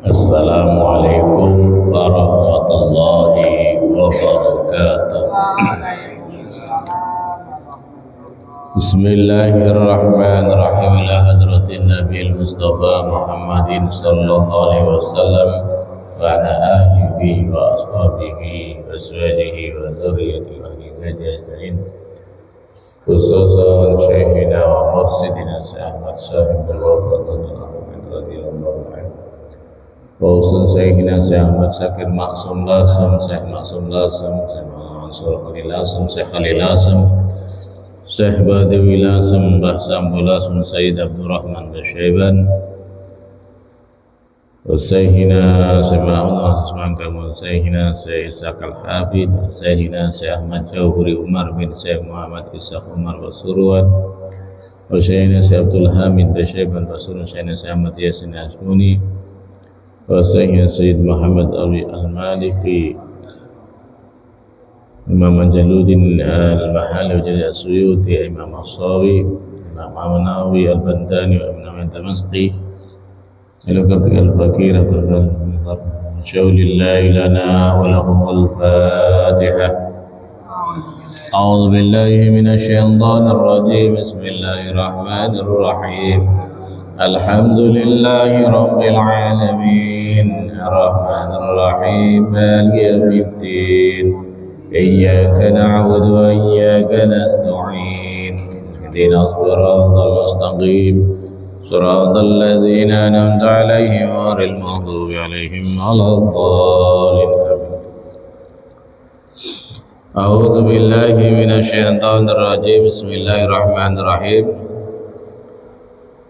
Assalamualaikum warahmatullahi wabarakatuh. Bismillahirrahmanirrahim. Ila hadratin Nabi Mustafa Muhammadin sallallahu alaihi wasallam wa ala alihi wa ashabihi wa azwajihi wa dzurriyyatihi ajma'in. Khususan Syekhina wa Mursidina Ahmad Sahibul Wafat radhiyallahu anhu. Khususan Syekhina Ahmad Syakir Maksum Lasem, Syekh Maksum Lasem, Syekh Mansur Khalil Lasem, Syekh Khalil Lasem, Syekh Badawi Lasem, Mbah Sambu Lasem, Sayyid Abdurrahman Basyaiban, Syekhina Sema'ullah Semangkamun, Syekhina Syekh Ishaq Al-Habib, Syekhina Syekh Ahmad Jauhuri Umar bin Syekh Muhammad Ishaq Umar Basuruan, Syekhina Syekh Abdul Hamid Basyaiban Basuruan, Syekhina Syekh Ahmad Yasin Asmuni, Syekhina Syed Muhammad Ali Al-Maliki, Imam Jaluddin Al-Mahali Jalil As-Suyuti, Imam As-Sawi, Imam Nawawi Al-Bandani, Imam Damasqi, Al-Fakir Syaulillahi lana wa lahumul Fatihah. A'udzu billahi minasyaitonir rajim. Bismillahirrahmanirrahim. Alhamdulillahi rabbil alamin. Ar-Rahmanir Rahim. Maliki yaumiddin. Iyyaka na'budu wa iyyaka nasta'in. Ihdinas siratal mustaqim. Siratal ladzina an'amta 'alaihim ghairil maghdubi 'alaihim waladdallin. A'udzu billahi minasyaitonir rajim. Bismillahirrahmanirrahim.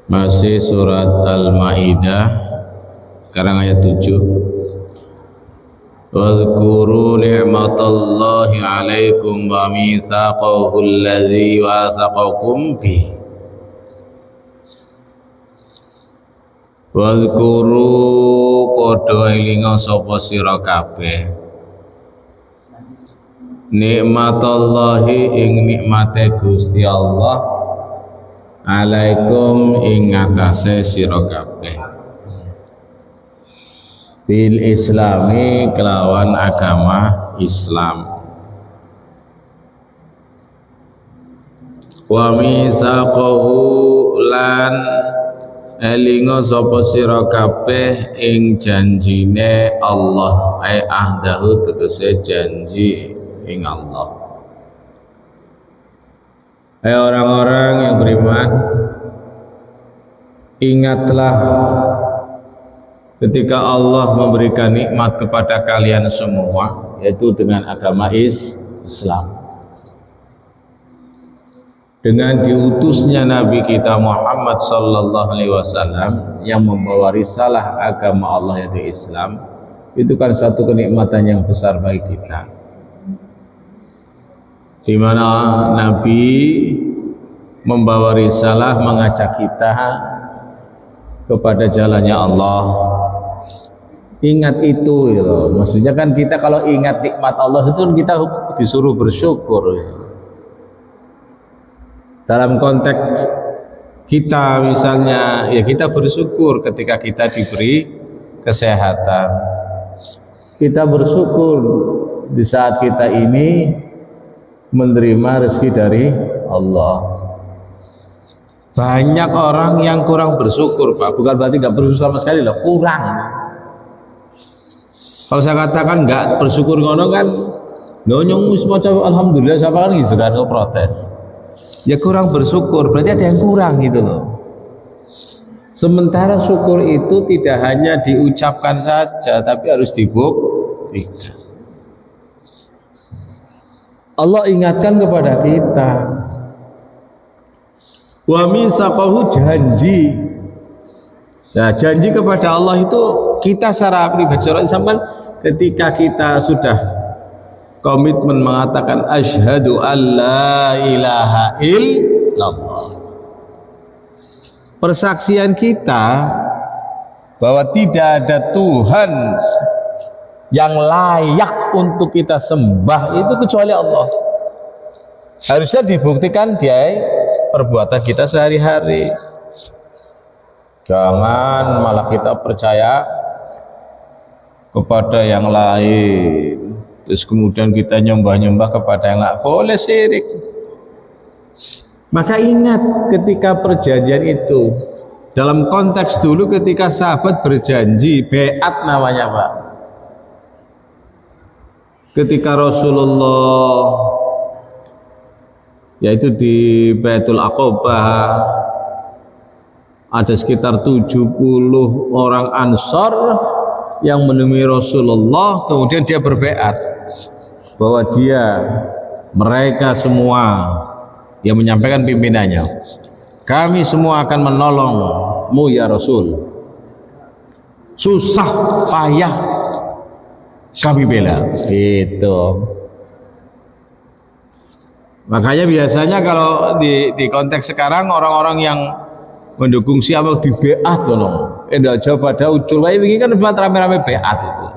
Masih surat Al-Maidah, sekarang ayat 7. Wazkuru ni'matallahi 'alaikum wa mitsaqahu alladzi wathaqakum bih. Wazkuru padha elinga sapa sira kabeh nikmatallahi ing nikmate Gusti Allah alaikum ing atase sira kabeh bil islami kelawan agama Islam wa misaqahu lan elinga sapa sira kabeh ing janjine Allah ahdahu tegese janji ing Allah. Hai orang-orang yang beriman, ingatlah ketika Allah memberikan nikmat kepada kalian semua, yaitu dengan agama Islam, dengan diutusnya Nabi kita Muhammad sallallahu alaihi wasallam yang membawa risalah agama Allah yaitu Islam. Itu kan satu kenikmatan yang besar bagi kita, di mana Nabi membawa risalah mengajak kita kepada jalannya Allah. Ingat itu ya. Maksudnya kan kita kalau ingat nikmat Allah itu kita disuruh bersyukur ya. Dalam konteks kita misalnya ya kita bersyukur ketika kita diberi kesehatan, kita bersyukur di saat kita ini menerima rezeki dari Allah. Banyak orang yang kurang bersyukur, Pak. Bukan berarti nggak bersyukur sama sekali loh, kurang. Kalau saya katakan nggak bersyukur ngono kan nyonyong semua alhamdulillah siapa kan gitu kan protes. Ya kurang bersyukur, berarti ada yang kurang gitu loh. Sementara syukur itu tidak hanya diucapkan saja, tapi harus dibuktikan. Allah ingatkan kepada kita. Wa misaqahu janji. Nah, janji kepada Allah itu kita secara pribadi seorang Islam kan ketika kita sudah komitmen mengatakan asyhadu alla ilaha illallah, persaksian kita bahwa tidak ada Tuhan yang layak untuk kita sembah itu kecuali Allah, harusnya dibuktikan di perbuatan kita sehari-hari. Jangan malah kita percaya kepada yang lain, terus kemudian kita nyembah-nyembah kepada yang lain. Boleh syirik. Maka ingat ketika perjanjian itu, dalam konteks dulu ketika sahabat berjanji, beat namanya Pak. Ketika Rasulullah, yaitu di Baitul Aqabah, ada sekitar 70 orang Ansor yang menemui Rasulullah, kemudian dia berbeat bahwa mereka semua yang menyampaikan pimpinannya, kami semua akan menolongmu ya Rasul, susah payah kami bela. Itu makanya biasanya kalau di konteks sekarang orang-orang yang mendukung siapa di beat loh, enggak jauh pada ucul kayak begini kan rame-rame beat itu.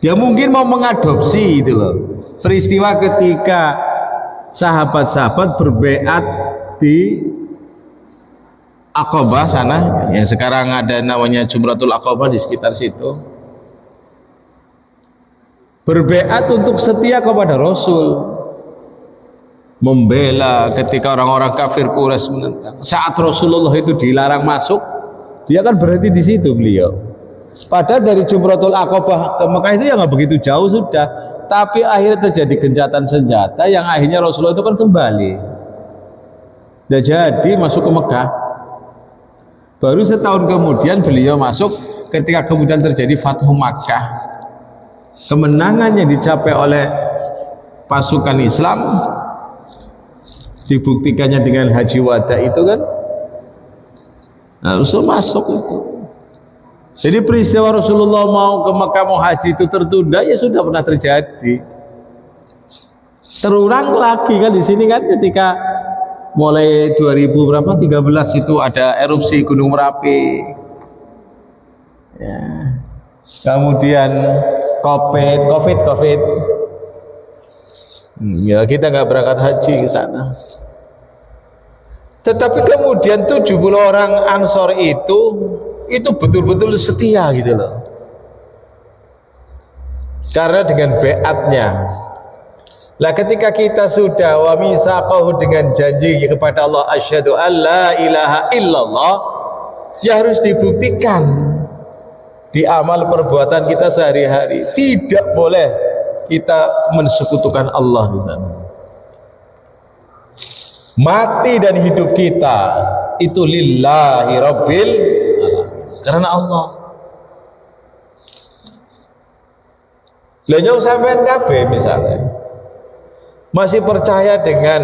Dia mungkin mau mengadopsi itu loh peristiwa ketika sahabat-sahabat berbeat di Aqabah sana, yang sekarang ada namanya Jumratul Aqabah di sekitar situ. Berbeat untuk setia kepada Rasul, membela ketika orang-orang kafir Quraisy menentang. Saat Rasulullah itu dilarang masuk, dia kan berhenti di situ beliau. Padahal dari Jumratul Aqabah ke Mekah itu ya nggak begitu jauh sudah, tapi akhirnya terjadi gencatan senjata yang akhirnya Rasulullah itu kan kembali. Dan jadi masuk ke Mekah. Baru setahun kemudian beliau masuk ketika kemudian terjadi Fathu Makkah. Kemenangan yang dicapai oleh pasukan Islam dibuktikannya dengan haji wada itu kan, nah, Rasul masuk itu. Jadi peristiwa Rasulullah mau ke Mekah mau haji itu tertunda ya sudah pernah terjadi. Terulang lagi kan di sini kan ketika mulai 2013 itu ada erupsi Gunung Merapi. Ya. Kemudian COVID. Ya kita nggak berangkat haji ke sana. Tetapi kemudian 70 orang Ansor itu betul-betul setia gitu loh. Karena dengan beatnya. Lah ketika kita sudah wa misaqahu dengan janji kepada Allah asyhadu alla ilaha illallah, ya harus dibuktikan di amal perbuatan kita sehari-hari. Tidak boleh kita mensekutukan Allah di sana. Mati dan hidup kita itu lillahi rabbil alamin, karena Allah. Lah sampean kabeh misalnya masih percaya dengan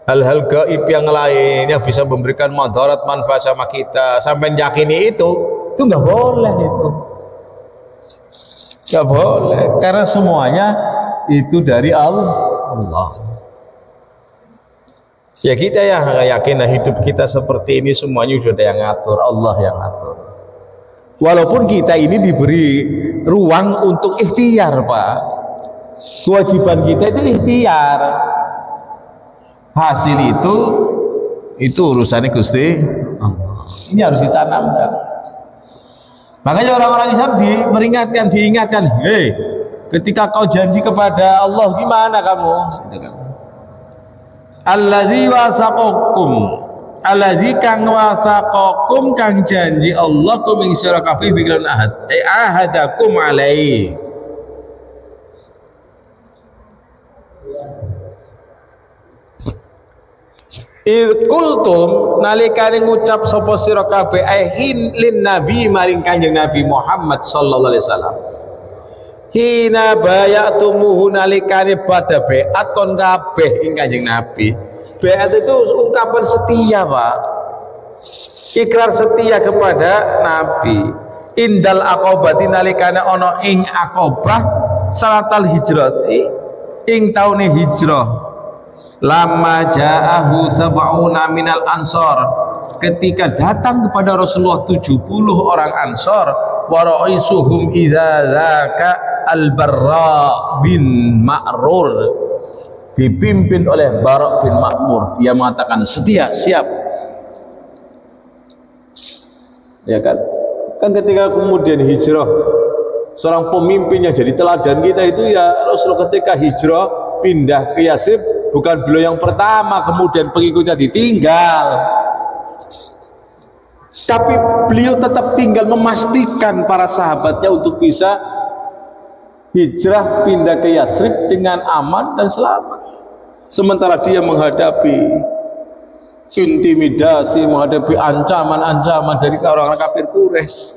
hal-hal gaib yang lain yang bisa memberikan madarat manfaat sama kita, sampai yakini itu nggak boleh, itu nggak boleh, karena semuanya itu dari Allah. Ya kita ya yakin hidup kita seperti ini semuanya sudah ada yang ngatur, Allah yang ngatur. Walaupun kita ini diberi ruang untuk ikhtiar Pak, kewajiban kita itu ikhtiar, hasil itu urusannya Gusti Allah. Ini harus ditanamkan. Makanya orang-orang Islam diingatkan, hei, ketika kau janji kepada Allah gimana kamu? Allazi wasaqakum, allazi kang wasaqakum kang janji Allah kum ing sira kabeh bikilan ahadakum alaihi. Kultum nalikane ngucap sapa sira kabeh ahin lin nabi maring Kanjeng Nabi Muhammad sallallahu alaihi wasallam, hina bayatumuhu nalikane pada beat kon kabeh ing Kanjeng Nabi. Beat itu ungkapan setia Pak, ikrar setia kepada Nabi. Indal aqobati nalikane ana ing Aqobah salatal hijrati ing taune hijrah. Lama ja'ahu sab'una minal ansor, ketika datang kepada Rasulullah 70 orang Ansor, wa ra'isuhum idza dzaka al-Barra bin Ma'rur, dipimpin oleh Bara bin Ma'mur. Dia mengatakan setia, siap. Ya kan? Kan ketika kemudian hijrah, seorang pemimpin yang jadi teladan kita itu ya Rasul ketika hijrah pindah ke Yasrib, bukan beliau yang pertama kemudian pengikutnya ditinggal, tapi beliau tetap tinggal memastikan para sahabatnya untuk bisa hijrah pindah ke Yasrib dengan aman dan selamat. Sementara dia menghadapi intimidasi, menghadapi ancaman-ancaman dari orang-orang kafir Quraisy.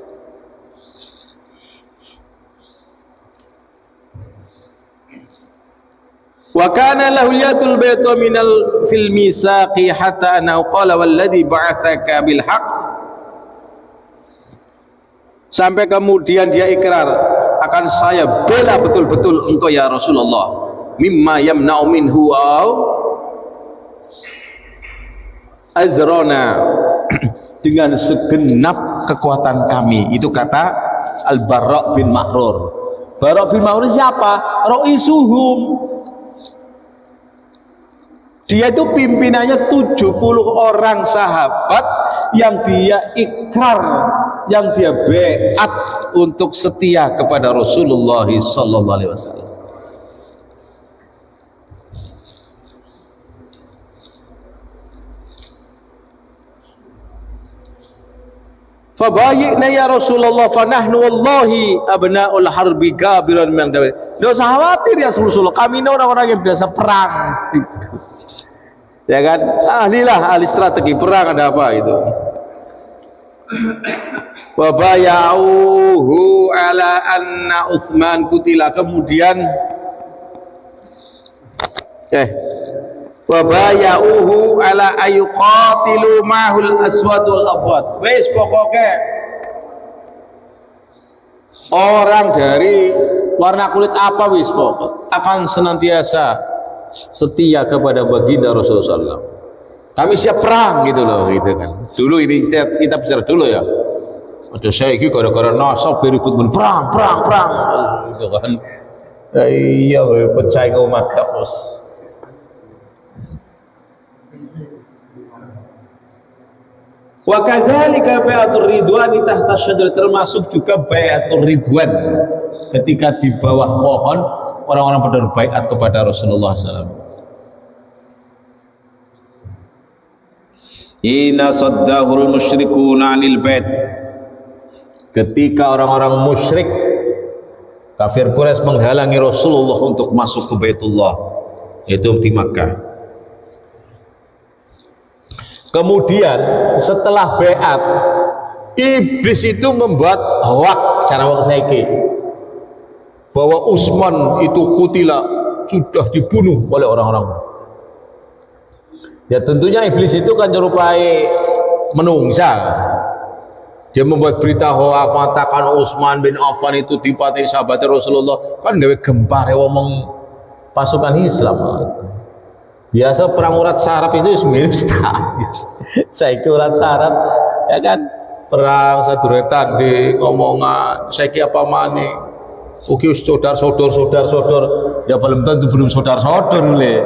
Wa kana lahu yadul bayta minal fil misaqi hatta annahu qala walladhi ba'atsaka bil haqq, sampai kemudian dia ikrar, akan saya bela betul-betul engkau ya Rasulullah, mimma yamna'u minhu aw azrona, dengan segenap kekuatan kami. Itu kata Al-Bara' bin Ma'rur. Bara' bin Ma'rur siapa? Ra'isuhum. Dia itu pimpinannya 70 orang sahabat yang dia ikrar, yang dia beat untuk setia kepada Rasulullah sallallahu alaihi wasallam. Fabayyina ya Rasulullah fanahnu wallahi abna'ul harbi gabiran min dawil. Enggak usah khawatir ya Rasulullah, kami ini orang-orang yang biasa perang. Ya kan? Ahli strategi perang, ada apa itu? Wa bayauhu ala anna Utsman kutila, kemudian wa bayauhu ala ayuqatilu ma'hul aswadul abwad. Wis pokoknya orang dari warna kulit apa wis pokok akan senantiasa setia kepada baginda Rasulullah SAW. Kami siap perang gitu loh, gitu kan. Dulu ini kita bicara dulu ya. Ada saya ini gara-gara nasab berikut perang gitu kan. Ya, iya pecah umat kampus. Wa kadzalika bai'atur ridwan tahta syajar, termasuk juga bai'atur ridwan ketika di bawah pohon orang-orang pada baiat kepada Rasulullah SAW. Ina saddahul musyrikuna 'anil bait, ketika orang-orang musyrik kafir Quraisy menghalangi Rasulullah untuk masuk ke Baitullah, itu di Makkah. Kemudian setelah beat, iblis itu membuat hoak cara wong saiki bahwa Utsman itu kutila, sudah dibunuh oleh orang-orang. Ya tentunya iblis itu kan nyerupai menungsa. Dia membuat berita hoak mengatakan Utsman bin Affan itu dipateni sahabat Rasulullah, kan gawe gempar ngomong pasukan Islam. Biasa perang urat saraf itu mirip saya urat saraf ya kan, perang saduretan di ngomongan saya apa mani oke sodar ya belum tentu belum sodar le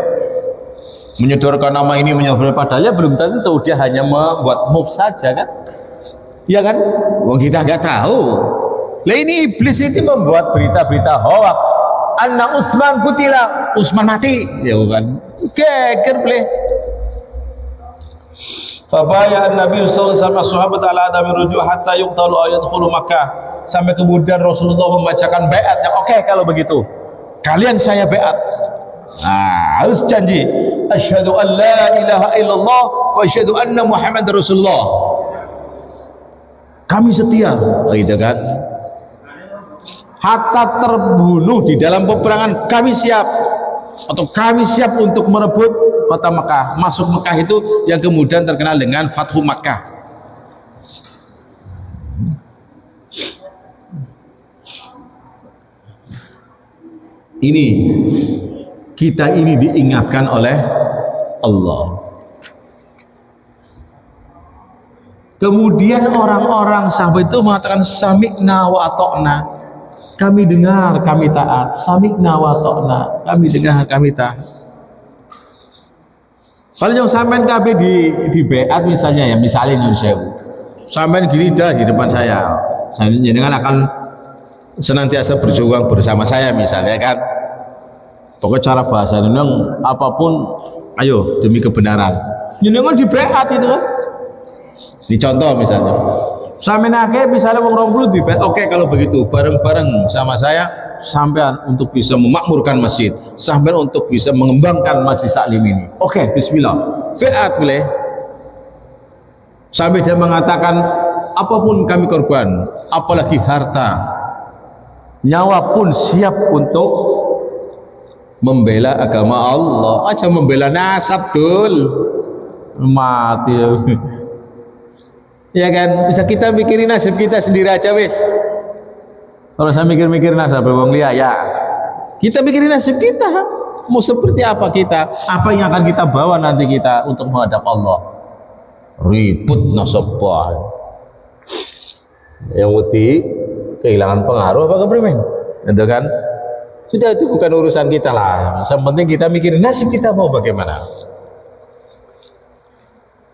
menyodorkan nama ini menyodorkan, padahal belum tentu, dia hanya membuat move saja kan, ya kan, wong kita nggak tahu. Lah ini iblis itu membuat berita-berita hoak, anna Utsman kutila, Utsman mati, ya kan, geger bleh. Fabaya Nabi sallallahu alaihi wasallam sahabat ala adami ruju' hatta yuqtalu ayadkhulu Makkah, sampai kemudian Rasulullah membacakan baiatnya. Oke, kalau begitu kalian saya baiat. Nah, harus janji asyhadu an la ilaha illallah wa asyhadu anna Muhammadar Rasulullah. Kami setia, gitu kan. Hatta terbunuh di dalam peperangan kami siap, atau kami siap untuk merebut kota Mekah, masuk Mekah itu yang kemudian terkenal dengan Fathu Makkah. Ini kita ini diingatkan oleh Allah. Kemudian orang-orang sahabat itu mengatakan sami'na wa ata'na, kami dengar, kami taat. Sami'na wa ata'na, kami dengar, kami taat. Kalau yang sampean kabeh di beat misalnya ya, misalnya nyun sewu, sampean gini dah di depan saya jenengan akan senantiasa berjuang bersama saya misalnya kan, pokoknya cara bahasa neneng apapun ayo demi kebenaran jenengan di beat itu kan, di contoh misalnya sampean akeh misalnya wong 20 di beat, oke kalau begitu bareng-bareng sama saya sampean untuk bisa memakmurkan masjid, sampean untuk bisa mengembangkan Masjid Salim ini, oke bismillah beat boleh. Sampai dia mengatakan apapun kami korban, apalagi harta, nyawa pun siap untuk membela agama Allah. Aja membela nasab dul mati ya kan, bisa kita mikirin nasib kita sendiri aja wis. Kalau saya mikir-mikir nasab wong liya ya kita mikirin nasib kita, mau seperti apa kita, apa yang akan kita bawa nanti kita untuk menghadap Allah. Ribut nasabah yang uti kehilangan pengaruh apa keprimen itu kan, sudah itu bukan urusan kita lah, yang penting kita mikirin nasib kita mau bagaimana.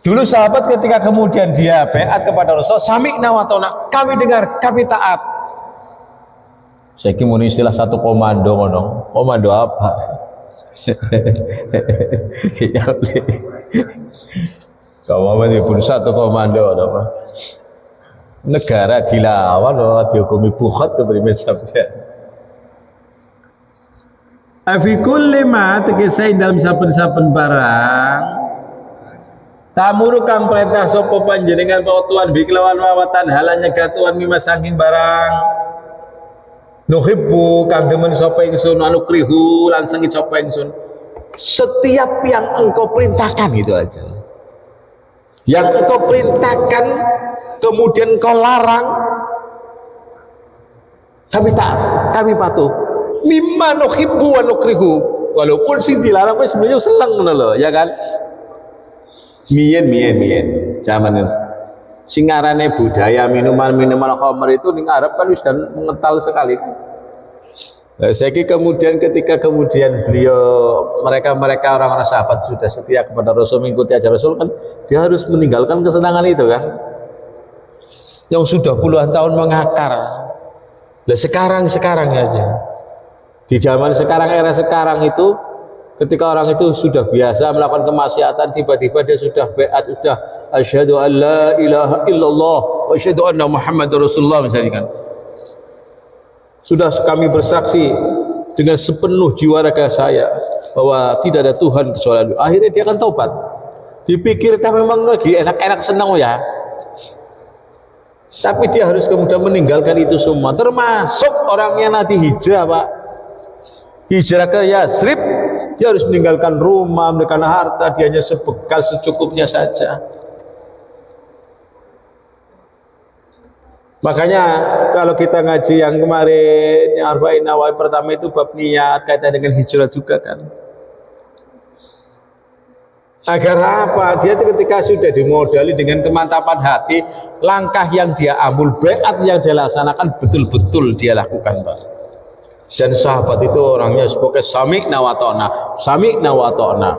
Dulu sahabat ketika kemudian dia beat kepada Rasul, sami'na wa ta'na, kami dengar kami taat. Saya kira istilah satu komando ngono, komando apa ya kamu pun satu komando apa? Negara dilawan loh, dihukumi bukhat keprimen sampeyan. Afi kulli ma tegese dalam saben-saben barang tamuru kang perintah sapa panjenengan bahwa Tuhan biklawan wawatan halanya gatuan mima saking barang nuhibbu kang demen sapa ingsun anukrihu lan sengit sapa ingsun, setiap yang engkau perintahkan itu aja, yang engkau perintahkan kemudian engkau larang kami taat, kami patuh. Mimma nuhibbu wa nukrihu, walaupun sing dilarang sebenarnya seneng loh ya kan. Mien zaman sing ngarane budaya minuman khamr itu ning Arab kan sudah mengental sekali. Nah, saya kira kemudian ketika beliau mereka orang-orang sahabat sudah setia kepada Rasul, mengikuti ajaran Rasul kan, dia harus meninggalkan kesenangan itu kan, yang sudah puluhan tahun mengakar. Nah sekarang aja di zaman sekarang, era sekarang itu, ketika orang itu sudah biasa melakukan kemaksiatan, tiba-tiba dia sudah beat, sudah asyhadu an la ilaha illallah wa asyhadu anna Muhammadar Rasulullah misalnya kan, sudah kami bersaksi dengan sepenuh jiwa raga saya bahwa tidak ada Tuhan kecuali Allah. Akhirnya dia akan taubat. Dipikir tak memang lagi enak-enak senang ya, tapi dia harus kemudian meninggalkan itu semua, termasuk orangnya nanti hijrah pak, hijrah ke Yasrib, dia harus meninggalkan rumah, meninggalkan harta, dia hanya sebekal secukupnya saja. Makanya kalau kita ngaji yang kemarin yang Arba'in Nawawi pertama itu bab niat kaitan dengan hijrah juga kan. Agar apa? Dia ketika sudah dimodali dengan kemantapan hati, langkah yang dia ambil, beat yang dia laksanakan betul-betul dia lakukan Pak. Dan sahabat itu orangnya sebagai sami'na wa ta'na.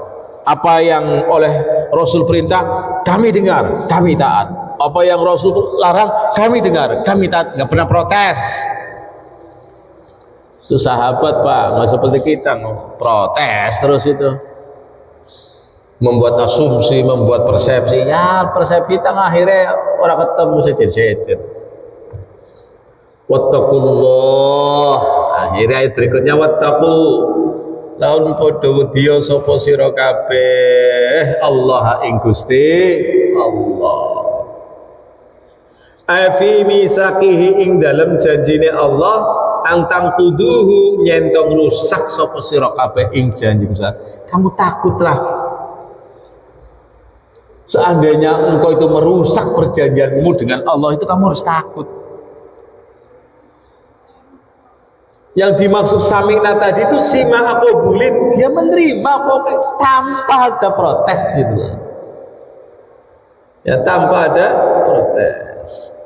Apa yang oleh Rasul perintah, kami dengar, kami taat. Apa yang Rasul larang, kami dengar, kami taat, nggak pernah protes. Itu sahabat Pak, nggak seperti kita protes terus itu, membuat asumsi, membuat persepsi. Ya persepsi kita akhirnya orang ketemu sejen-sejen. Wattaqullah. Akhirnya ayat berikutnya wattaqu laun padha wedya sapa sira kabeh Allah ing Gusti Allah. Afi misaqihi ing dalam janjine Allah antang tuduhu nyentong rusak sapa sira kabeh ing janji besar. Kamu takutlah seandainya engkau itu merusak perjanjianmu dengan Allah, itu kamu harus takut. Yang dimaksud sami'na tadi itu sima aqbulin, dia menerima pokoknya tanpa ada protes gitu ya, tanpa ada protes.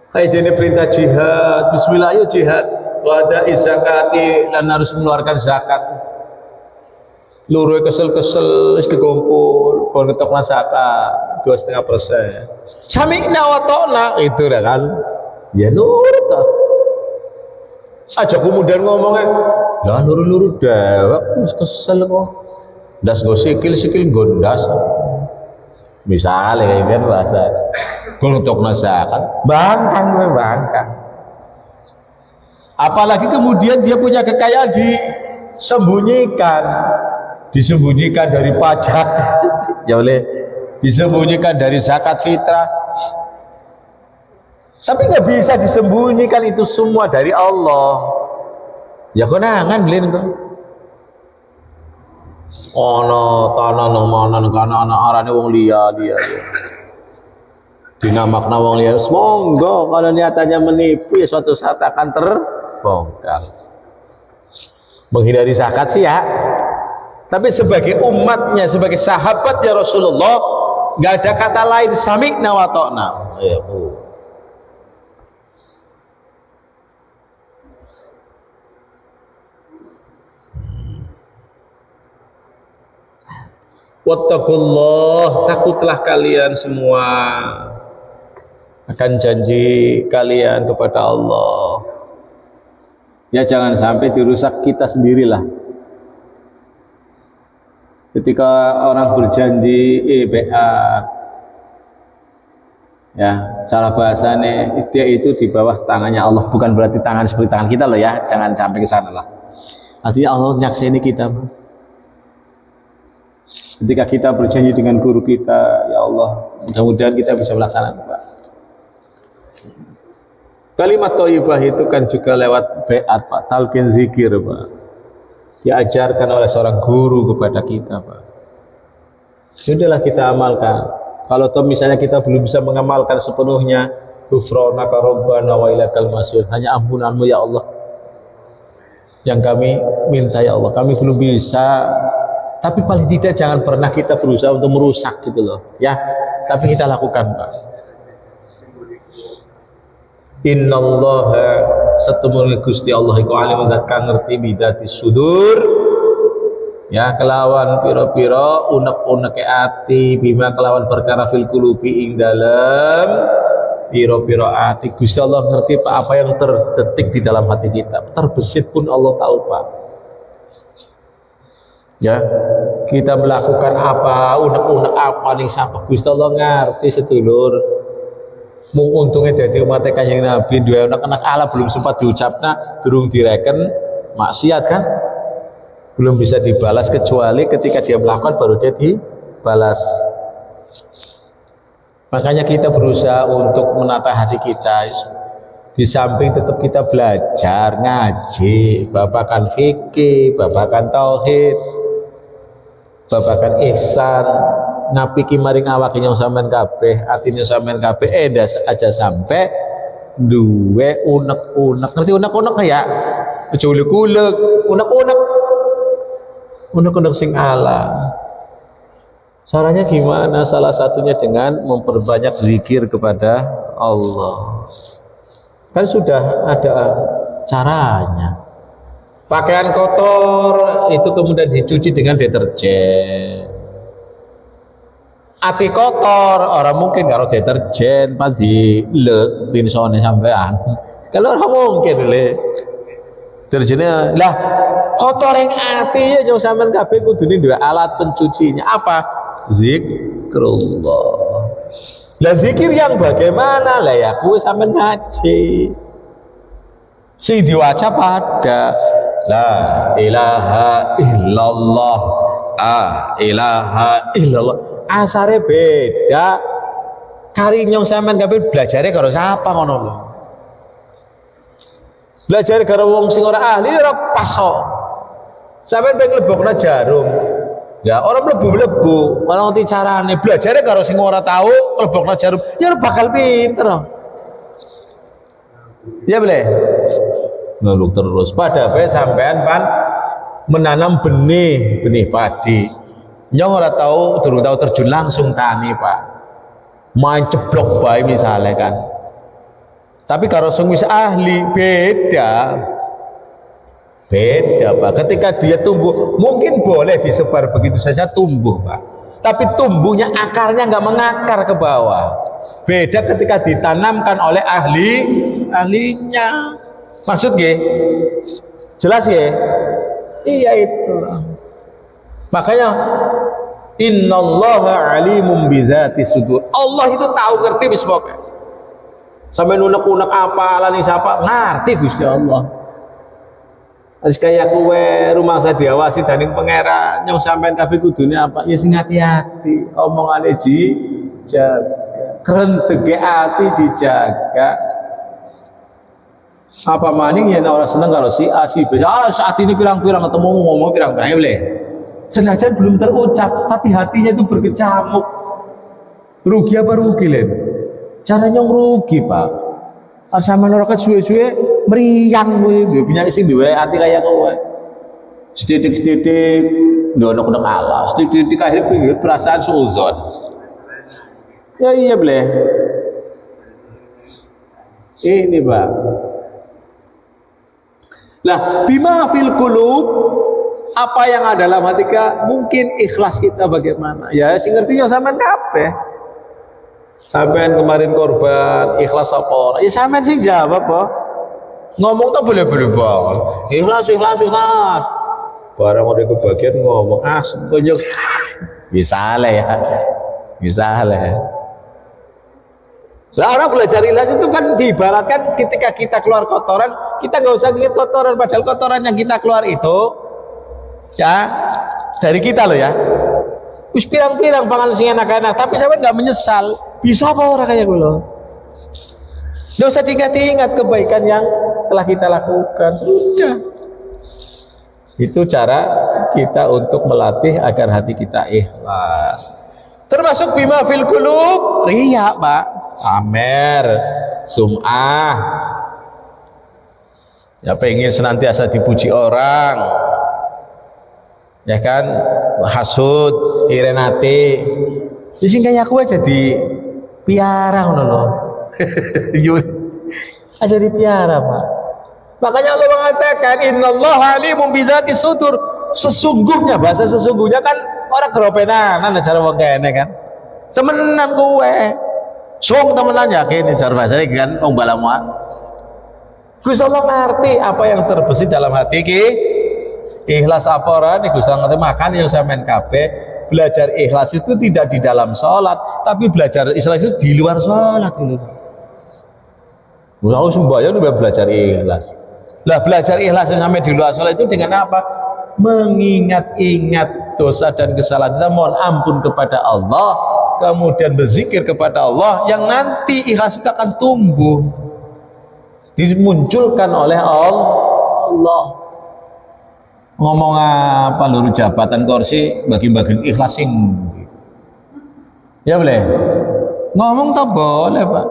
Kayak ini perintah jihad, bismillah ayo jihad, wada zakati, dan harus mengeluarkan zakat. Luruh kesel-kesel dikumpul, kon ketok nasaka 2,5%. Sami'na wa ta'na itu dah kan. Ya nurut toh. Aja kemudian ngomongnya, lah nurut-nurut dewek wis kesel kok. Ndas nggo sikil-sikil gondas. Misalnya kayak gitu bahasa. Kon ketok nasaka, bangkang we bangkang. Apalagi kemudian dia punya kekayaan disembunyikan dari pajak, ya boleh disembunyikan dari zakat fitrah. Tapi nggak bisa disembunyikan itu semua dari Allah. Ya konangan beliin kok. Ono tanah nomanan kana anak arane wong liya. Dinamakna wong liya, monggo kalau niatannya menipu ya suatu saat akan terbongkar. Menghindari zakat sih ya. Tapi sebagai umatnya, sebagai sahabat ya Rasulullah, nggak ada kata lain sami'na wa ta'na. Wattaqullah, takutlah kalian semua akan janji kalian kepada Allah. Ya jangan sampai dirusak kita sendirilah. Ketika orang berjanji ya salah bahasanya dia itu di bawah tangannya Allah, bukan berarti tangan seperti tangan kita loh ya, jangan sampai ke sana lah. Artinya Allah nyakseni kita. Ketika kita berjanji dengan guru kita, ya Allah, mudah-mudahan kita bisa melaksanakan, Pak. Kalimat thayyibah itu kan juga lewat baiat, Pak, talqin zikir, Pak. Diajarkan oleh seorang guru kepada kita, Pak. Sudahlah kita amalkan. Kalau toh misalnya kita belum bisa mengamalkan sepenuhnya, ghufranaka rabbana wa ilaikal masir, hanya ampunanmu ya Allah yang kami minta ya Allah. Kami belum bisa, tapi paling tidak jangan pernah kita berusaha untuk merusak gitu loh ya, tapi kita lakukan, Pak. Innallaha satemene Gusti Allah iku alim zat kang ngerti bidati sudur ya, kelawan pira-pira unek-uneke ati, bima kelawan perkara fil qulubi ing dalem pira-pira ati. Gusti Allah ngerti Pak apa yang terdetik di dalam hati kita, terbesit pun Allah tahu, Pak. Ya, kita melakukan apa, unek-unek apa ning sapa Gusti Allah ngerti sedulur. Mung untungnya dari umat Kanjeng Nabi dua anak-anak Allah belum sempat diucapna, durung direken maksiat kan, belum bisa dibalas kecuali ketika dia melakukan baru dia dibalas. Makanya kita berusaha untuk menata hati kita. Di samping tetap kita belajar ngaji, babakan fikih, babakan tauhid, babakan ihsan, ngapiki maring awake nyong sampean kabeh, atine sampean kabeh edas aja sampai duwe unek-unek. Ngerti unek-unek ya? Aja ulek-ulek, unek-unek sing ala. Caranya gimana? Salah satunya dengan memperbanyak zikir kepada Allah. Kan sudah ada caranya. Pakaian kotor itu kemudian dicuci dengan deterjen. Ati kotor orang mungkin karo deterjen pas dilek linsone sampean. Kalau orang mungkin le deterjennya lah kotor yang ati ya nyong sampean kabeh kudune duwe alat pencucinya apa? Zikrullah. Lah zikir yang bagaimana lah ya kuwi sampean ngaji. Sing diwaca pada la ilaha illallah, ilaha illallah. Asare beda. Kari nyong sampean kabeh belajare karo sapa ngono lho. Belajare karo wong sing ora ahli ora pas kok. Sampeyan pengen lebokna jarum. Ya ora mlebu-mlebu, ora ngerti carane. Belajare karo sing ora tahu lebokna jarum, ya bakal pinter. Ya boleh. Ngeluk terus. Pada bae sampean pan menanam benih padi. Nyong ora tahu, durung tahu terjun langsung tani, Pak. Main ceblok bae misalnya kan. Tapi kalau sing wis ahli beda, Pak. Ketika dia tumbuh, mungkin boleh disebar begitu saja tumbuh, Pak. tapi tumbuhnya akarnya nggak mengakar ke bawah. Beda ketika ditanamkan oleh ahlinya. Maksud ge? Jelas ya? Iya itu. Makanya innallaha alimun bidzati sudur. Allah itu tahu ngerti wis pokoke. Sampai nunek-unek apa alani siapa ngerti Gusti Allah. Harus kayak kue rumah saya diawasi daning pangeran yang sampean kabeh kudune apa? Ya sing hati-hati, omongane dijaga, krentege ati dijaga. Apa maning yen ora seneng karo si A si B. Saat ini pirang-pirang ketemu ngomong pirang-pirang ya boleh. Senajan belum terucap, tapi hatinya itu berkecamuk. Rugi apa rugi, Len? Caranya rugi, Pak. Sama nerokat suwe-suwe meriang kowe, punya sing duwe ati kaya kowe. Sedidik-sedidik ndonok-ndok Allah, sedidik-sedidik akhir pinggir perasaan suudzon. Ya iya, boleh. Ini, Pak. Lah, bima fil qulub, apa yang ada dalam hati kita, mungkin ikhlas kita bagaimana? Ya, sing ngertinya sampean kabeh. Sampean kemarin korban, ikhlas apa? Ya sampean sing jawab apa? Ngomong tuh boleh-boleh banget. Ikhlas. Barang udah kebagian ngomong tunjuk. Bisa lah ya. Lah orang belajar ikhlas itu kan diibaratkan ketika kita keluar kotoran, kita nggak usah lihat kotoran, padahal kotoran yang kita keluar itu ya dari kita loh ya. Wis pirang-pirang pangan sing enak-enak, tapi sampean nggak menyesal. Bisa apa orang kayak gue loh? Nggak usah diingat-ingat kebaikan yang telah kita lakukan. Sudah. Itu cara kita untuk melatih agar hati kita ikhlas. Termasuk bima fil qulub, riya, Pak. Pamer, sum'ah. Ya pengen senantiasa dipuji orang. Ya kan, hasud, irenate. Ya sing kaya aku jadi piara ngono lho. Jadi piara, Pak. Makanya Allah mengatakan innallaha alimun bidzati sudur. Sesungguhnya, bahasa sesungguhnya kan orang geropenan cara wong kene kan. Temenan kowe. Song temenan yakin cara bahasa kan wong balamu. Gusti Allah ngerti apa yang terbesit dalam hati ki. Ikhlas apa ora niku sanget makan yang sampean kabeh. Belajar ikhlas itu tidak di dalam sholat, tapi belajar ikhlas itu di luar sholat dulu. Mau sembahyang udah belajar ikhlas. Lah belajar ikhlas sampai di luar sholat itu dengan apa? Mengingat-ingat dosa dan kesalahan kita, mohon ampun kepada Allah, kemudian berzikir kepada Allah, yang nanti ikhlas itu akan tumbuh, dimunculkan oleh Allah. Ngomong apa luru jabatan kursi bagi-bagi ikhlasin ya boleh ngomong tak boleh, Pak.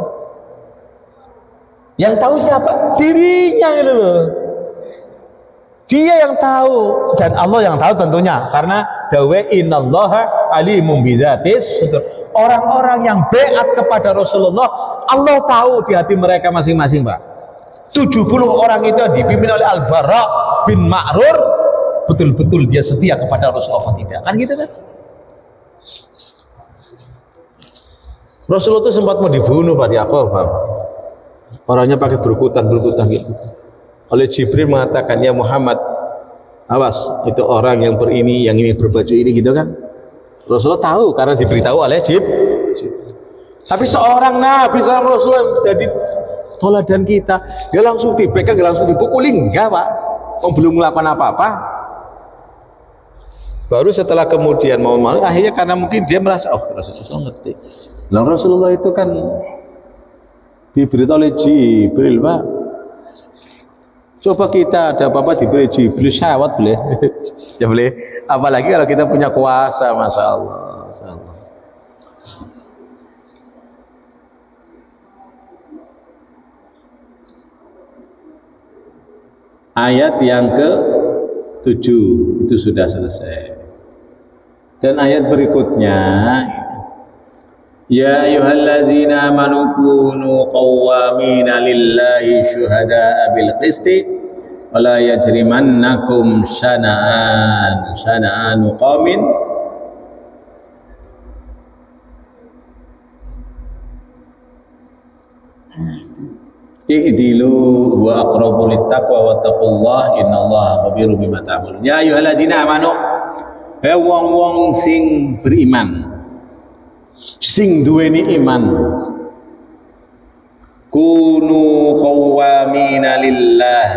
Yang tahu siapa? Dirinya gitu loh. Dia yang tahu dan Allah yang tahu tentunya, karena dawe innallaha alimun bidzatis sudur. Orang-orang yang beat kepada Rasulullah, Allah tahu di hati mereka masing-masing, Pak. 70 orang itu dipimpin oleh Al-Bara bin Ma'rur. Betul-betul dia setia kepada Rasulullah tidak kan gitu kan. Rasulullah itu sempat mau dibunuh Pak Yaakob, Pak. Orangnya pakai berkutan gitu. Oleh Jibril mengatakan, ya Muhammad, awas itu orang yang yang ini berbaju ini gitu kan. Rasulullah tahu karena diberitahu oleh Jibril. Tapi seorang Nabi, seorang Rasulullah jadi toladan kita, dia langsung dipegang, dia langsung dipukuli, enggak, Pak. Belum melakukan apa-apa. Baru setelah kemudian mau akhirnya karena mungkin dia merasa Rasulullah ngerti. Lah Rasulullah itu kan diberitahu oleh Jibril, Pak. Coba kita ada apa-apa diberi Jibril syawat boleh. Ya boleh. Apalagi kalau kita punya kuasa, Masya Allah. Masya Allah. Ayat yang ke-7 itu sudah selesai. Dan ayat berikutnya, ya ayyuhalladzina amanu kunu qawwamina lillahi syuhada'a bil qisti wa la yajrimannakum shana'anu qaumin I'dilu wa aqrabu littaqwa wattaqullah innallaha khabirum bima ta'malun. Ya ayyuhalladzina amanu, wong-wong sing beriman, sing duweni iman, kunu qawwamina lillah,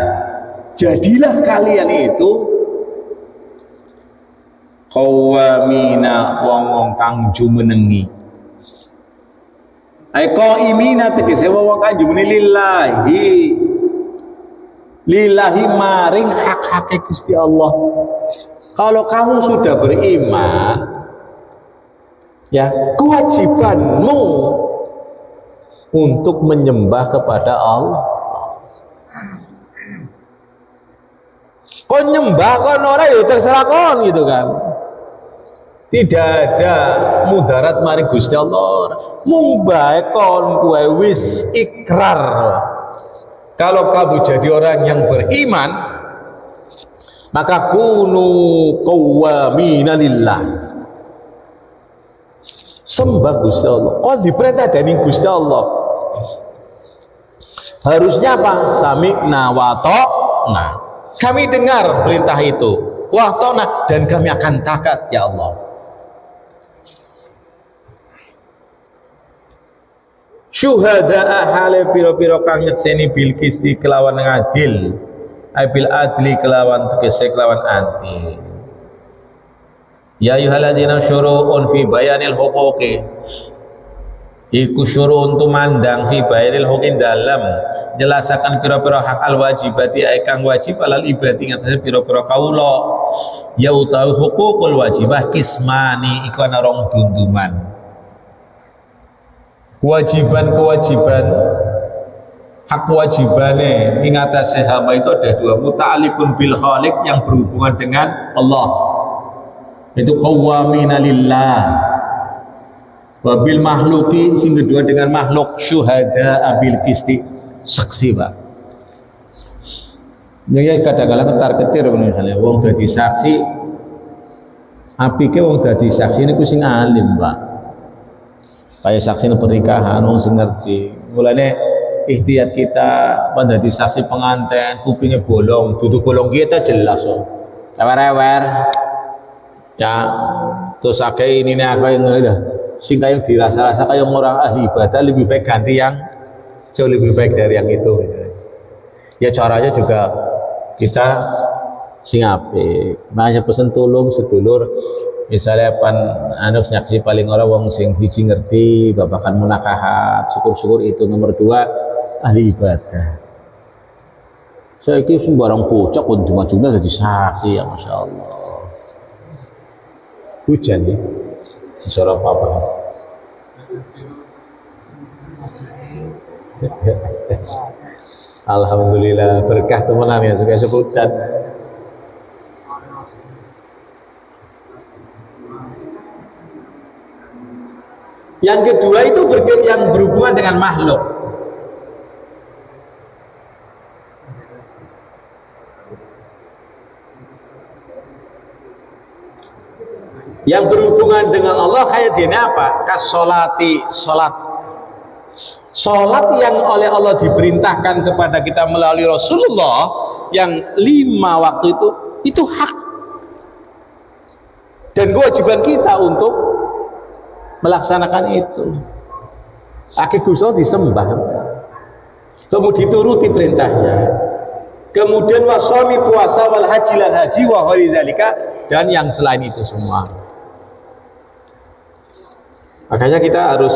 jadilah kalian itu qawwamina, wong-wong kang jumenengi. Ai qaimina tegese wong kang jumenengi lillahi maring hak-hak Gusti Allah. Kalau kamu sudah beriman, ya kewajibanmu untuk menyembah kepada Allah. Kau nyembah kon ora ya terserah kon gitu kan. Tidak ada mudarat mari Gusti Allah. Mung bae kon kowe wis ikrar. Kalau kamu jadi orang yang beriman, maka kunu qawwamina lillah. Sembah Gusti Allah. Kau diperintah dari Gusti Allah. Harusnya apa? Sami'na wa ta'na. Kami dengar perintah itu. Wa ta'na, dan kami akan taat ya Allah. Syuhada'a hale piro-piro kang nyekseni bil qisti kelawan ngadil. Bil adli kelawan tegese kelawan adil. Ya ayyuhalladzina syuru'un fi bayanil huquqi, iku syuru'un tumandang fi bayanil huquqi dalam jelasakan pira-pira hak al wajibati kang wajib alal ibadi ngatasi pira-pira kaula, ya utawi huququl wajibah kismani iku ana rong dunduman. Kewajiban hak wajibane ing atase hamba itu ada dua, muta'alliqun bil khaliq yang berhubungan dengan Allah, itu qawwamina lillah, wabil makhluki sing kedua dengan makhluk, syuhada abil qisti, saksi Pak. Ya kadang-kadang ketar-ketir misalnya wong dadi saksi, apike wong dadi saksi niku sing alim Pak. Kayak saksi pernikahan wong sing ngerti. Mulane ikhtiar kita menjadi saksi pengantin kupingnya bolong, duduk bolong kita jelas oh. Ewer-ewer. Ya, terus akeh ini nih apa yang udah sing kayak dirasa-rasa kayak orang ahli ibadah lebih baik ganti yang jauh lebih baik dari yang itu. Ya caranya juga kita sing apik. Makanya pesen tulung sedulur, misalnya pan anak nyaksi paling orang wong sing hiji ngerti babakan munakahat, syukur-syukur itu nomor 2 ahli ibadah. Saya kira sembarang kocok untuk majunya jadi saksi ya Masya Allah. Hujan ya, suara apa Mas? Alhamdulillah berkah teman ya suka sebutan. Yang kedua itu yang berhubungan dengan makhluk. Yang berhubungan dengan Allah kayak dene apa? Kasolati, solat yang oleh Allah diperintahkan kepada kita melalui Rasulullah yang 5 waktu itu hak dan kewajiban kita untuk melaksanakan itu. Aki Gusti disembah, kemudian dituruti perintahnya, kemudian wasami puasa wal haji lan haji wa ghairi dzalika, dan yang selain itu semua. Makanya kita harus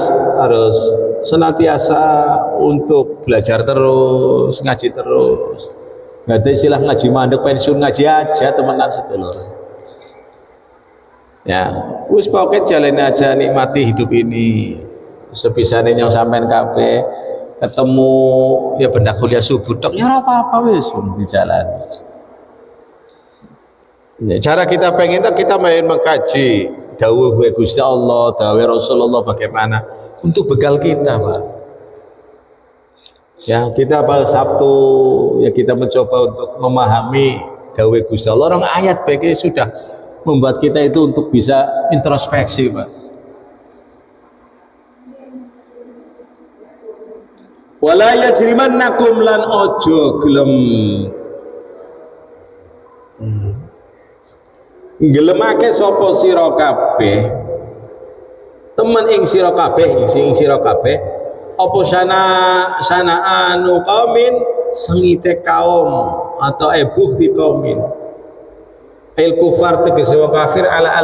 senantiasa untuk belajar terus, ngaji terus. Nggak ada istilah ngaji mandek pensiun, ngaji aja teman-teman sedulur. Ya, wis pokoke jalan aja, nikmati hidup ini. Sebisane yang sampean kabeh ketemu ya benda kuliah subuh tok ya ora apa-apa wis di jalan. Ya, cara kita pengen kita main mengkaji dawuh Gusti Allah, dawuh Rasulullah bagaimana untuk bekal kita, Pak. Ya, kita pada Sabtu ya kita mencoba untuk memahami dawuh Gusti Allah. Orang ayat baiknya sudah membuat kita itu untuk bisa introspeksi, Pak. Wala yajrimannakum lan ojo gelem gelemake sapa sira kabeh temen ing sira kabeh apa sana anu kaumin sengite kaum atau ebuh di kaumin il kufar tegese wong kafir ala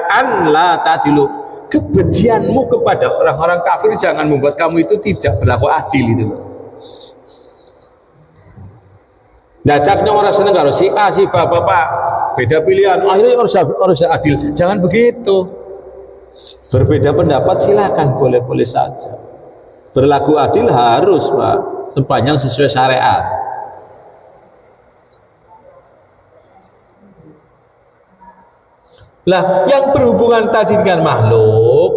an la tadilu, kebencianmu kepada orang-orang kafir jangan membuat kamu itu tidak berlaku adil itu. Dadaknya orang seneng karo si A si bapak beda pilihan akhirnya harus adil, jangan begitu. Berbeda pendapat silakan, boleh-boleh saja. Berlaku adil harus Pak, sepanjang sesuai syariat. Lah yang berhubungan tadi dengan makhluk,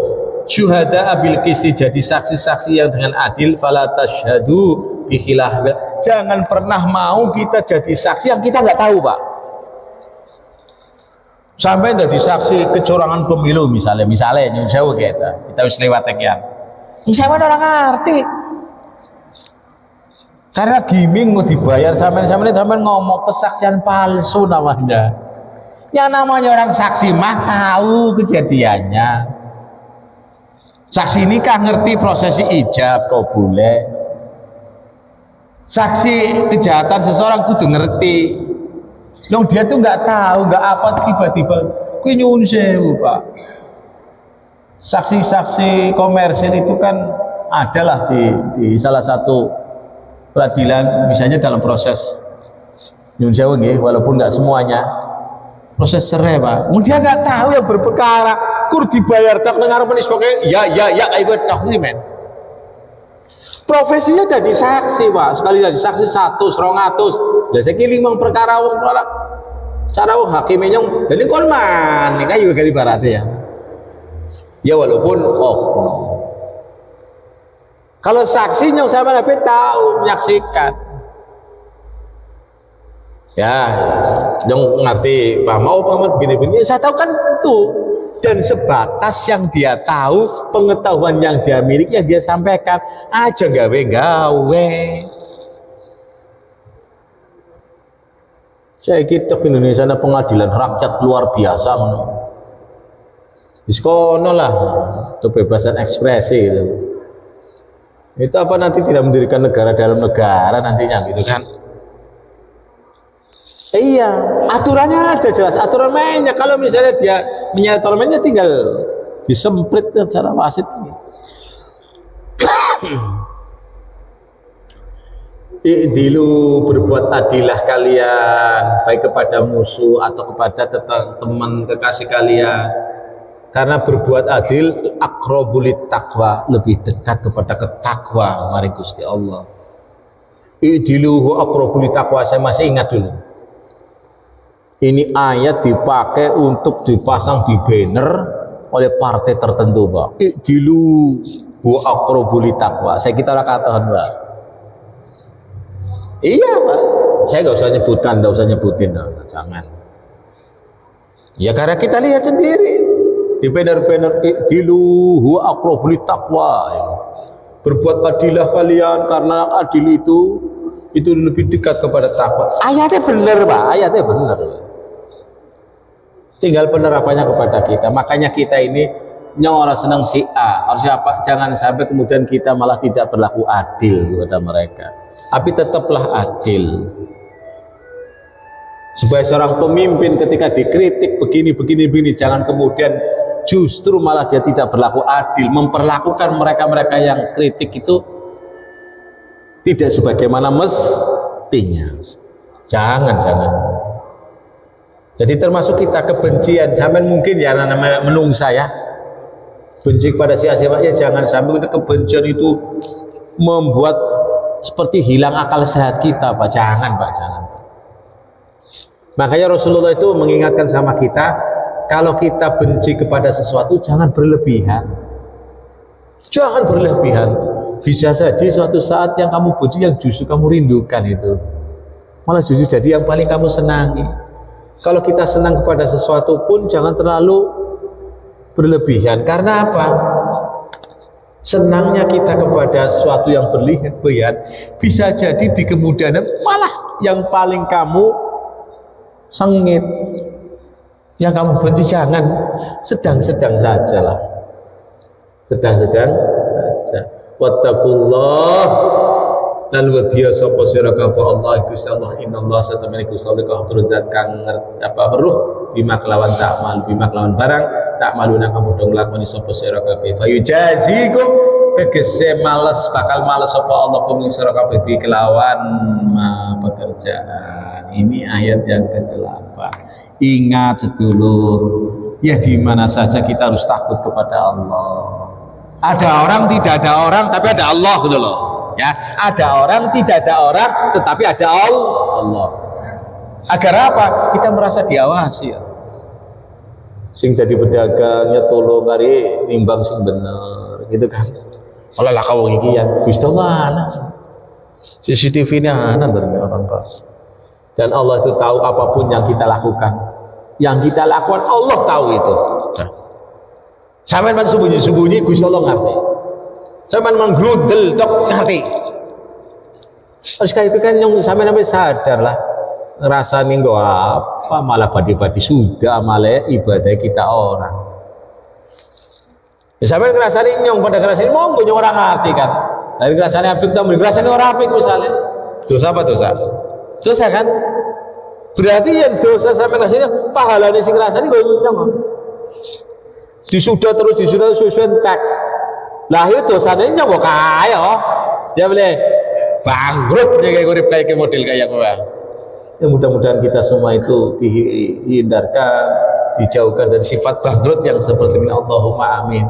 syuhada abil qisti, jadi saksi-saksi yang dengan adil, fala tasyhadu bi khilaf. Jangan pernah mau kita jadi saksi yang kita nggak tahu Pak. Sampai jadi saksi kecurangan pemilu misalnya nyun sewu kita wis lewat sekian. Misalnya orang ngerti. Karena giming mau dibayar sampean ngomong kesaksian palsu namanya. Yang namanya orang saksi mah tahu kejadiannya. Saksi nikah ngerti prosesi ijab kabule. Saksi kejahatan seseorang kudu ngerti. Loh dia tuh nggak tahu, nggak apa tiba-tiba kuwi nyuwun sewu Pak. Saksi-saksi komersil itu kan adalah di salah satu peradilan, misalnya dalam proses nyuwun sewu nggih, walaupun nggak semuanya. Proses cerai Pak, dia nggak tahu yang berperkara, kur dibayar tak dengar menis pakai ya kayak gue tak nih men. Profesinya jadi saksi Pak, sekali jadi saksi 100, 200, biasa kiri memang perkara wong cara wong hakimnya nyong, jadi kon man, kayak juga dari barat ya. Ya walaupun kalau saksi nyong sama nabi tahu menyaksikan. Ya, yang ngerti Pak mau paman begini-begini, saya tahu kan itu, dan sebatas yang dia tahu, pengetahuan yang dia miliki, yang dia sampaikan aja gawe. Saya kira Indonesia ada pengadilan rakyat luar biasa, diskono lah kebebasan ekspresi itu. Itu apa nanti tidak mendirikan negara dalam negara nantinya gitu kan? Iya, aturannya ada jelas, aturan mainnya. Kalau misalnya dia menyalahi aturan mainnya, tinggal disemprit secara wasit. I'dilu, berbuat adilah kalian, baik kepada musuh atau kepada teman kekasih kalian. Karena berbuat adil aqrabulit taqwa, lebih dekat kepada ketakwa. Mari Gusti Allah. I'dilu aqrabulit taqwa, saya masih ingat dulu. Ini ayat dipakai untuk dipasang di banner oleh partai tertentu Pak. I'dilu wa aqrabulit taqwa. Saya kita katakan Pak. Iya Pak. Saya nggak usah nyebutin, jangan. Ya karena kita lihat sendiri di banner-banner i'dilu wa aqrabulit taqwa. Berbuat adilah kalian karena adil itu lebih dekat kepada takwa. Ayatnya benar Pak, ayatnya benar. Tinggal penerapannya kepada kita. Makanya kita ini orang senang si A, harus apa? Jangan sampai kemudian kita malah tidak berlaku adil kepada mereka. Tapi tetaplah adil. Sebagai seorang pemimpin ketika dikritik begini, jangan kemudian justru malah dia tidak berlaku adil, memperlakukan mereka-mereka yang kritik itu tidak sebagaimana mestinya. Jangan. Jadi termasuk kita kebencian, sampai mungkin ya namanya menungsa ya, benci kepada siapa ya, jangan sampai kita kebencian itu membuat seperti hilang akal sehat kita Pak. Jangan. Makanya Rasulullah itu mengingatkan sama kita, kalau kita benci kepada sesuatu jangan berlebihan. Bisa saja suatu saat yang kamu benci yang justru kamu rindukan itu malah justru jadi yang paling kamu senangi. Kalau kita senang kepada sesuatu pun jangan terlalu berlebihan. Karena apa? senangnya kita kepada sesuatu yang berlebihan bisa jadi di kemudian malah yang paling kamu sengit, yang kamu berhenti. Jangan, sedang-sedang saja lah, sedang-sedang saja. Wattaqullah, lan wedya sapa sira kabeh Allah Gusti Allah, innallaha satamani Gusti Allah berjat kang apa weruh bima kelawan takmal, bima kelawan barang takmaluna kamu dong lakoni sapa sira kabeh fayujazikum tegese males bakal males sapa Allah kum sira kabeh bi kelawan pekerjaan. Ini ayat yang ke-8. Ingat sedulur, ya di mana saja kita harus takut kepada Allah. Ada orang, tidak ada orang, tapi ada Allah gitu loh. Ya, ada orang, tidak ada orang, tetapi ada Allah. Agar apa? Kita merasa diawasi. Ya. Sing jadi pedagangnya tolong kari nimbang sing bener, gitu kan? Oleh lah kau iki ya, Gusti Allah ana. CCTV-nya ana dari orang Pak. Dan Allah itu tahu apapun yang kita lakukan. Yang kita lakukan Allah tahu itu. Nah. Sampai man sembunyi-sembunyi Gusti Allah ngerti. Sampai man grudel tok ngerti. Terus kayak itu kan yang sampai sadar lah. Ngerasani nggo apa malah badi-badi sudah malah ibadah kita orang. Ya sampai ngerasani nyong pada ngerasani monggo nyong orang ngerti kan. Dari ngerasani apik ta ngerasani orang apik misalnya. Dosa apa dosa? Dosa kan? Berarti yang dosa sampai ngerasani pahalane sing ngerasani kok nyong. Disudah terus entek. Lahir dosanya nyong kok kaya. Dia boleh bangkrut kayak urip kayak model kayak apa. Ya mudah-mudahan kita semua itu dihindarkan, dijauhkan dari sifat bangkrut yang seperti ini. Allahumma amin.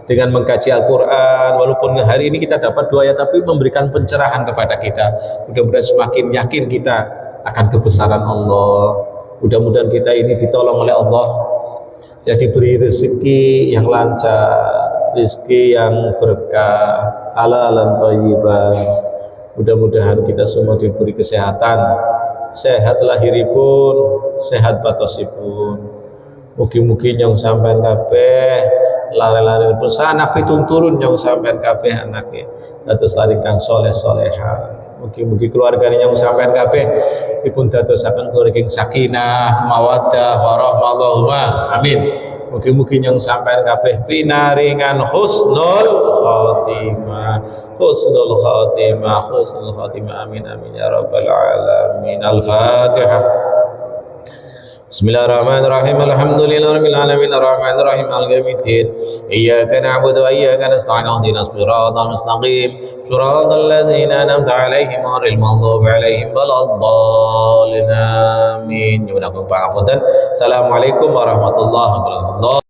Dengan mengkaji Al-Quran, walaupun hari ini kita dapat 2 ayat, tapi memberikan pencerahan kepada kita. Mudah-mudahan semakin yakin kita akan kebesaran Allah. Mudah-mudahan kita ini ditolong oleh Allah, ya diberi rezeki yang lancar, rezeki yang berkah, halalan thayyiban. Mudah-mudahan kita semua diberi kesehatan, sehat lahiripun, sehat batosipun. Mugi-mugi nyong sampean kabeh lare-lare pesanak pitun turun nyong sampean kabeh anake dados lari kang saleh-saleha. Mugi-mugi keluargane nyong sampean kabeh dipun dadosaken keluarga sakinah, mawaddah, warahmah. Allahumma amin. Mugi-mugi nyong sampean kabeh pinaringan husnul khatimah, husnul khatimah, husnul khatimah. Amin amin ya rabbal alamin. Al-Fatihah. Bismillahirrahmanirrahim. Alhamdulillahirabbil alamin arrahmanir rahim maliki yaumiddin. Iyyaka na'budu wa iyyaka nasta'in. Ihdinas siratal mustaqim. Siratal ladzina an'amta 'alaihim ghairil maghdubi 'alaihim waladdallin. Amin. Nyuwun pangapunten. Assalamualaikum warahmatullahi wabarakatuh.